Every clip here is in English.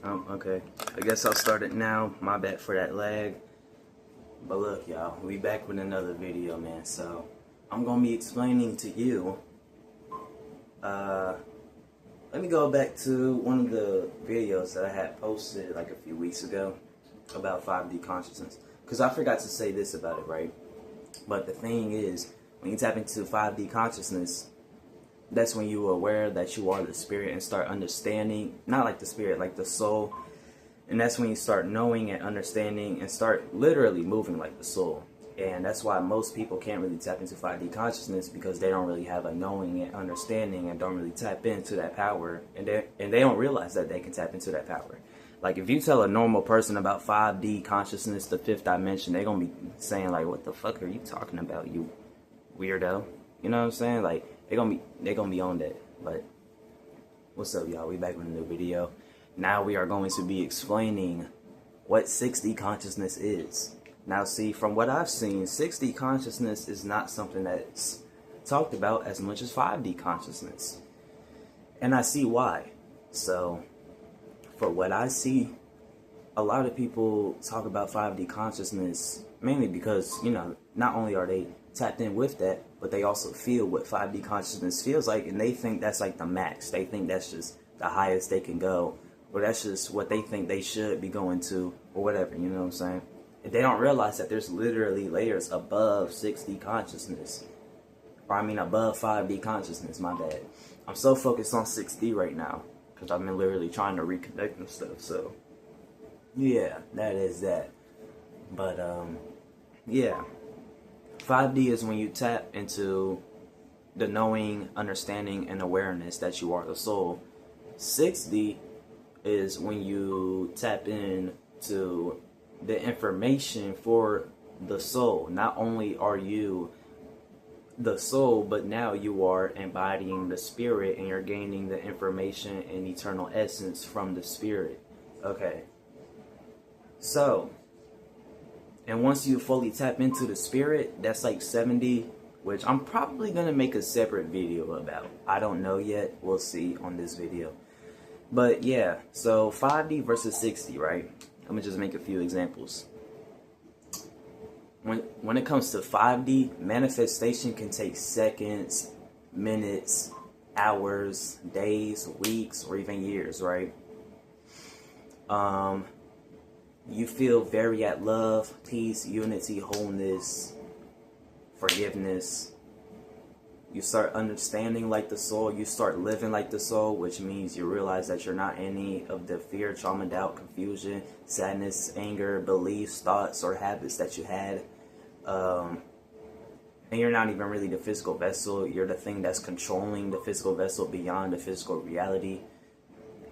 Okay. I guess I'll start it now. My bad for that lag. But look, y'all, we back with another video, man. So, I'm gonna be explaining to you. Let me go back to one of the videos that I had posted like a few weeks ago about 5D consciousness. Because I forgot to say this about it, right? But the thing is, when you tap into 5D consciousness, that's when you are aware that you are the spirit and start understanding, not like the spirit, like the soul. And that's when you start knowing and understanding and start literally moving like the soul. And that's why most people can't really tap into 5D consciousness, because they don't really have a knowing and understanding and don't really tap into that power. And they don't realize that they can tap into that power. Like if you tell a normal person about 5D consciousness, the fifth dimension, they're going to be saying like, what the fuck are you talking about, you weirdo? You know what I'm saying? Like they're gonna be on that. But what's up, y'all? We back with a new video. Now we are going to be explaining what 6D consciousness is. Now see, from what I've seen, 6D consciousness is not something that's talked about as much as 5D consciousness. And I see why. So, for what I see, a lot of people talk about 5D consciousness mainly because, you know, not only are they tapped in with that, but they also feel what 5D consciousness feels like, and they think that's like the max. They think that's just the highest they can go, or that's just what they think they should be going to, or whatever, you know what I'm saying? And they don't realize that there's literally layers above 6D consciousness. Or I mean above 5D consciousness, my bad. I'm so focused on 6D right now, because I've been literally trying to reconnect and stuff, so yeah, that is that. But yeah, 5D is when you tap into the knowing, understanding, and awareness that you are the soul. 6D is when you tap in to the information for the soul. Not only are you the soul, but now you are embodying the spirit and you're gaining the information and eternal essence from the spirit. Okay. So, and once you fully tap into the spirit, that's like 7D, which I'm probably going to make a separate video about. I don't know yet. We'll see on this video. But yeah, so 5D versus 6D, right? Let me just make a few examples. When it comes to 5D, manifestation can take seconds, minutes, hours, days, weeks, or even years, right? You feel very at love, peace, unity, wholeness, forgiveness. You start understanding like the soul. You start living like the soul, which means you realize that you're not any of the fear, trauma, doubt, confusion, sadness, anger, beliefs, thoughts, or habits that you had. And you're not even really the physical vessel. You're the thing that's controlling the physical vessel beyond the physical reality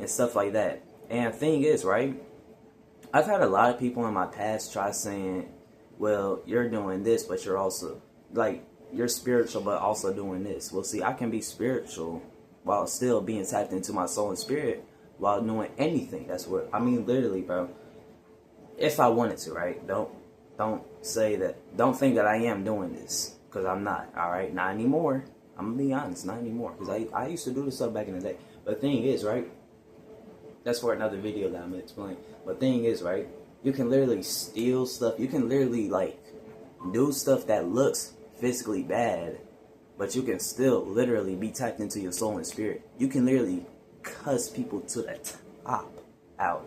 and stuff like that. And the thing is, right, I've had a lot of people in my past try saying, well, you're doing this, but you're also, like, you're spiritual, but also doing this. Well, see, I can be spiritual while still being tapped into my soul and spirit while doing anything. That's what, I mean, literally, bro. If I wanted to, right? Don't say that, don't think that I am doing this, because I'm not, all right? Not anymore. I'm going to be honest, not anymore, because I used to do this stuff back in the day. But the thing is, right? That's for another video that I'm going to explain. But the thing is, right, you can literally steal stuff. You can literally, like, do stuff that looks physically bad, but you can still literally be tapped into your soul and spirit. You can literally cuss people to the top out.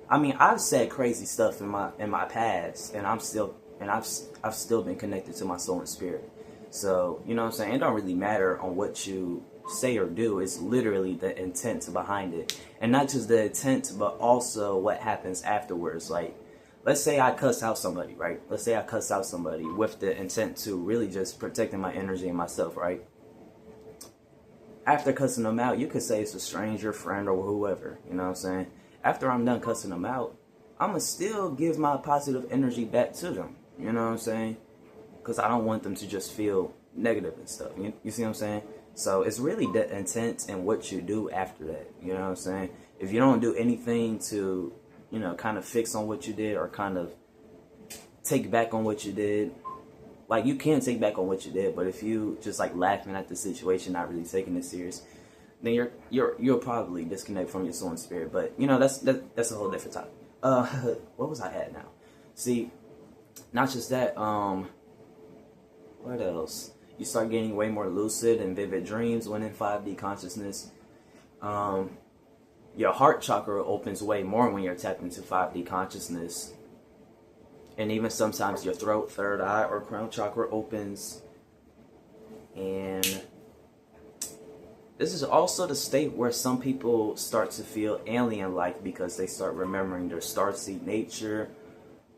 I mean, I've said crazy stuff in my past, and I've still been connected to my soul and spirit. So, you know what I'm saying? It don't really matter on what you say or do. It's literally the intent behind it. And not just the intent, but also what happens afterwards. Like, let's say I cuss out somebody, right? Let's say I cuss out somebody with the intent to really just protecting my energy and myself, right? After cussing them out, you could say it's a stranger, friend, or whoever, you know what I'm saying? After I'm done cussing them out, I'm going to still give my positive energy back to them, you know what I'm saying? Because I don't want them to just feel negative and stuff, you see what I'm saying? So it's really the intent and what you do after that, you know what I'm saying? If you don't do anything to, you know, kind of fix on what you did or kind of take back on what you did, like, you can take back on what you did, but if you just, like, laughing at the situation, not really taking it serious, then you'll probably disconnect from your soul and spirit. But you know, that's a whole different topic. What was I at now? See, not just that. What else? You start getting way more lucid and vivid dreams when in 5D consciousness. Your heart chakra opens way more when you're tapped into 5D consciousness. And even sometimes your throat, third eye, or crown chakra opens. And this is also the state where some people start to feel alien-like because they start remembering their starseed nature,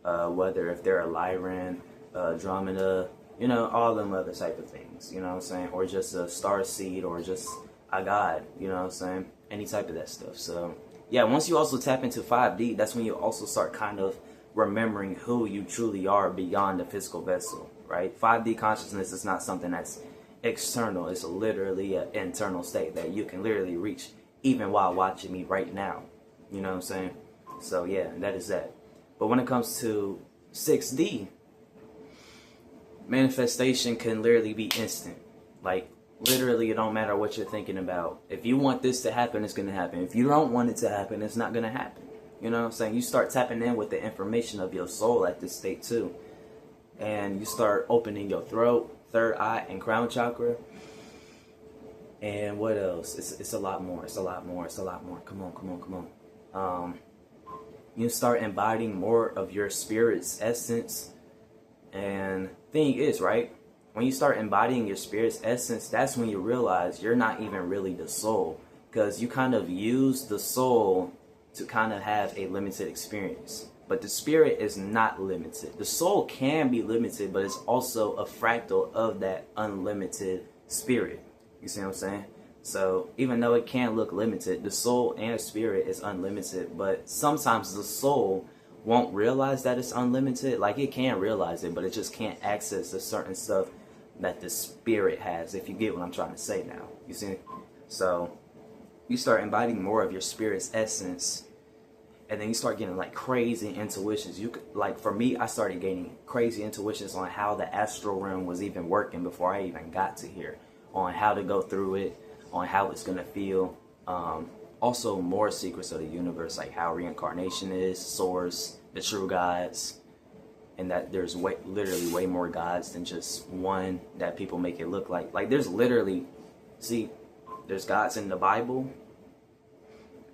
whether if they're a Lyran, Andromeda, you know, all them other type of things, you know what I'm saying? Or just a starseed, or just a god, you know what I'm saying? Any type of that stuff. So, yeah, once you also tap into 5D, that's when you also start kind of remembering who you truly are beyond the physical vessel, right? 5D consciousness is not something that's external. It's literally an internal state that you can literally reach even while watching me right now. You know what I'm saying? So yeah, that is that. But when it comes to 6D, manifestation can literally be instant. Like, literally, it don't matter what you're thinking about. If you want this to happen, it's going to happen. If you don't want it to happen, it's not going to happen. You know what I'm saying? You start tapping in with the information of your soul at this state too. And you start opening your throat, third eye, and crown chakra. And what else? It's a lot more. It's a lot more. It's a lot more. Come on, come on, come on. You start embodying more of your spirit's essence. And thing is, right? When you start embodying your spirit's essence, that's when you realize you're not even really the soul. Because you kind of use the soul to kind of have a limited experience. But the spirit is not limited. The soul can be limited, but it's also a fractal of that unlimited spirit. You see what I'm saying? So even though it can look limited, the soul and spirit is unlimited. But sometimes the soul won't realize that it's unlimited. Like, it can realize it, but it just can't access the certain stuff that the spirit has, if you get what I'm trying to say now. You see? So you start embodying more of your spirit's essence, and then you start getting like crazy intuitions. You could, like, for me, I started getting crazy intuitions on how the astral realm was even working before I even got to here, on how to go through it, on how it's gonna feel. Also more secrets of the universe, like how reincarnation is, source, the true gods, and that there's literally way more gods than just one that people make it look like. Like, there's literally, see, there's gods in the Bible,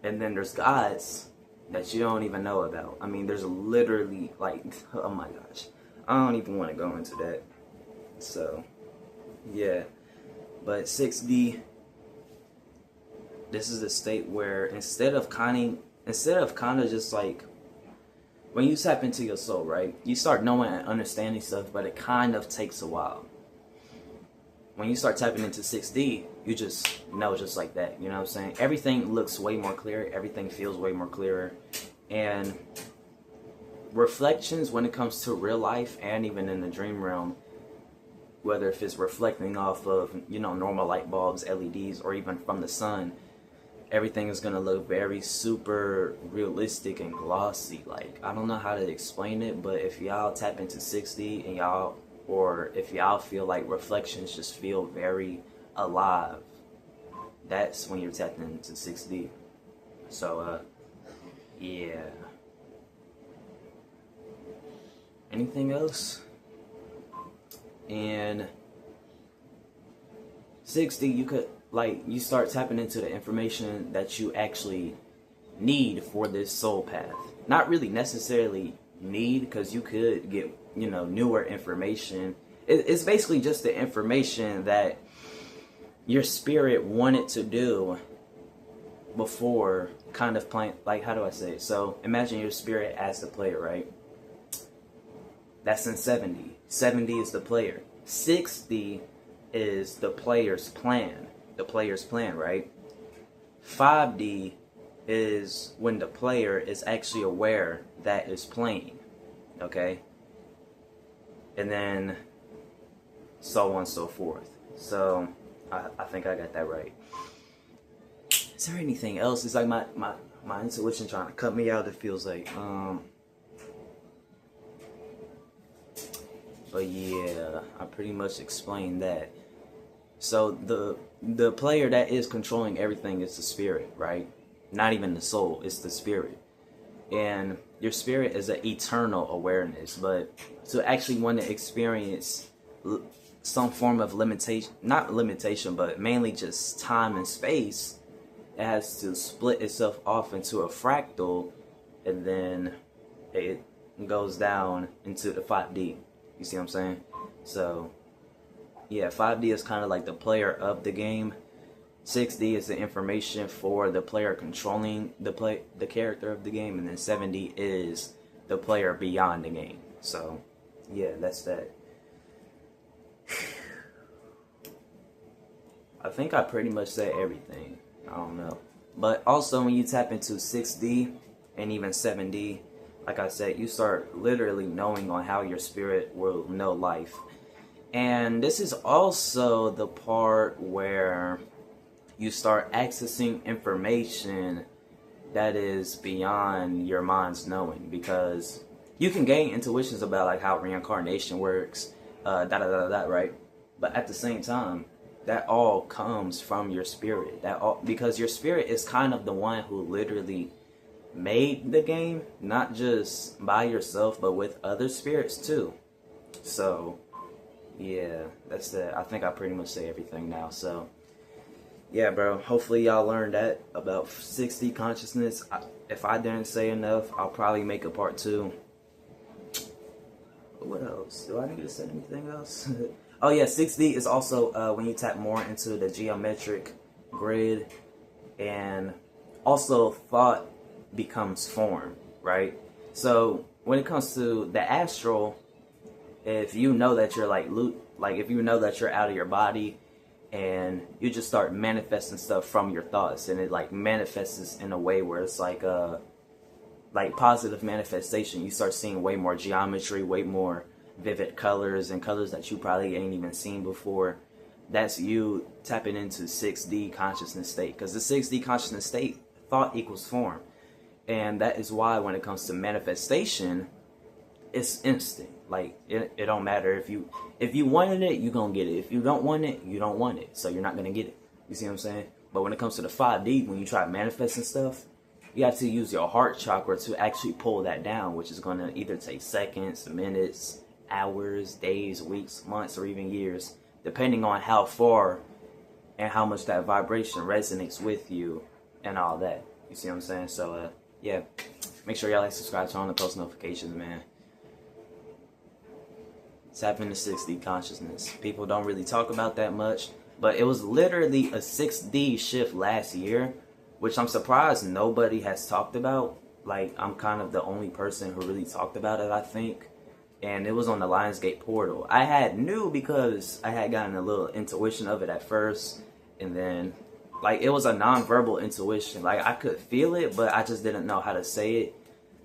and then there's gods that you don't even know about. I mean, there's literally, like, oh my gosh, I don't even want to go into that. So yeah, but 6D, this is the state where instead of kind of just like, when you tap into your soul, right, you start knowing and understanding stuff, but it kind of takes a while. When you start tapping into 6D, you just know just like that. You know what I'm saying? Everything looks way more clear. Everything feels way more clearer. And reflections when it comes to real life and even in the dream realm, whether if it's reflecting off of, you know, normal light bulbs, LEDs, or even from the sun, everything is going to look very super realistic and glossy. Like, I don't know how to explain it, but if y'all tap into 6D and y'all, or if y'all feel like reflections just feel very alive, that's when you're tapping into 6D. So, yeah. Anything else? And 6D, you could, like, you start tapping into the information that you actually need for this soul path. Not really necessarily need, because you could get, you know, newer information. It's basically just the information that your spirit wanted to do before kind of playing, like, how do I say it? So imagine your spirit as the player, right? That's in 70. 70 is the player. 60 is the player's plan. The player's plan, right? 5D is when the player is actually aware that is playing. Okay? And then so on and so forth. So I think I got that right. Is there anything else? It's like my intuition trying to cut me out. It feels like but yeah, I pretty much explained that. So the player that is controlling everything is the spirit, right? Not even the soul, it's the spirit. And your spirit is an eternal awareness, but to actually want to experience some form of limitation, not limitation, but mainly just time and space, it has to split itself off into a fractal, and then it goes down into the 5D. You see what I'm saying? So yeah, 5D is kind of like the player of the game. 6D is the information for the player controlling the character of the game, and then 7D is the player beyond the game. So yeah, that's that. I think I pretty much said everything. I don't know. But also when you tap into 6D and even 7D, like I said, you start literally knowing on how your spirit will know life. And this is also the part where you start accessing information that is beyond your mind's knowing, because you can gain intuitions about like how reincarnation works, right? But at the same time, that all comes from your spirit. Because your spirit is kind of the one who literally made the game, not just by yourself, but with other spirits too. So yeah, that's it. I think I pretty much say everything now. So yeah, bro, hopefully y'all learned that about 6D consciousness. If I didn't say enough, I'll probably make a part 2. What else? Do I need to say anything else? Oh yeah, 6D is also when you tap more into the geometric grid, and also thought becomes form, right? So when it comes to the astral, if you know that you're like if you know that you're out of your body, and you just start manifesting stuff from your thoughts, and it like manifests in a way where it's like positive manifestation. You start seeing way more geometry, way more vivid colors, and colors that you probably ain't even seen before. That's you tapping into 6D consciousness state, because the 6D consciousness state, thought equals form. And that is why when it comes to manifestation, it's instant. Like it don't matter if you wanted it, you gonna get it. If you don't want it, you don't want it, so you're not gonna get it. You see what I'm saying? But when it comes to the 5D, when you try manifesting stuff, you have to use your heart chakra to actually pull that down, which is gonna either take seconds, minutes, hours, days, weeks, months, or even years, depending on how far and how much that vibration resonates with you and all that. You see what I'm saying? So yeah, make sure y'all like, subscribe, turn on the post notifications, man. Tap into 6D consciousness. People don't really talk about that much, but it was literally a 6D shift last year, which I'm surprised nobody has talked about. Like, I'm kind of the only person who really talked about it, I think. And it was on the Lionsgate portal. I had knew because I had gotten a little intuition of it at first, and then like it was a non-verbal intuition. Like I could feel it, but I just didn't know how to say it.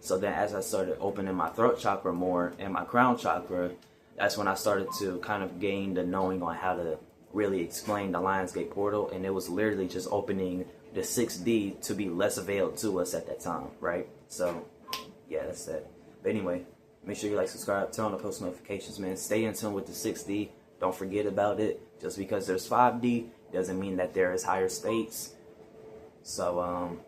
So then as I started opening my throat chakra more and my crown chakra, that's when I started to kind of gain the knowing on how to really explain the Lionsgate portal. And it was literally just opening the 6D to be less available to us at that time, right? So yeah, that's it. But anyway, make sure you like, subscribe, turn on the post notifications, man. Stay in tune with the 6D. Don't forget about it. Just because there's 5D doesn't mean that there is higher states. So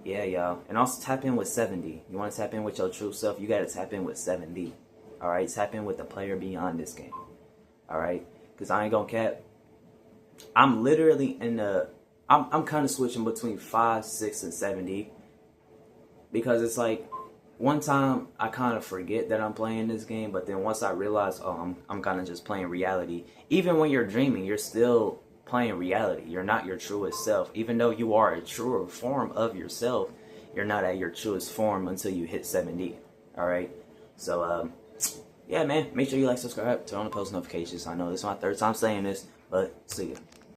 yeah, y'all. And also tap in with 7D. You want to tap in with your true self, you got to tap in with 7D. Alright, tap in with the player beyond this game. Alright, because I ain't gonna cap. I'm literally in the, I'm kind of switching between 5, 6, and 7D. Because it's like, one time I kind of forget that I'm playing this game, but then once I realize, oh, I'm kind of just playing reality. Even when you're dreaming, you're still playing reality. You're not your truest self. Even though you are a truer form of yourself, you're not at your truest form until you hit 7D. Alright? So, yeah, man. Make sure you like, subscribe, turn on the post notifications. I know this is my 3rd time saying this, but see ya.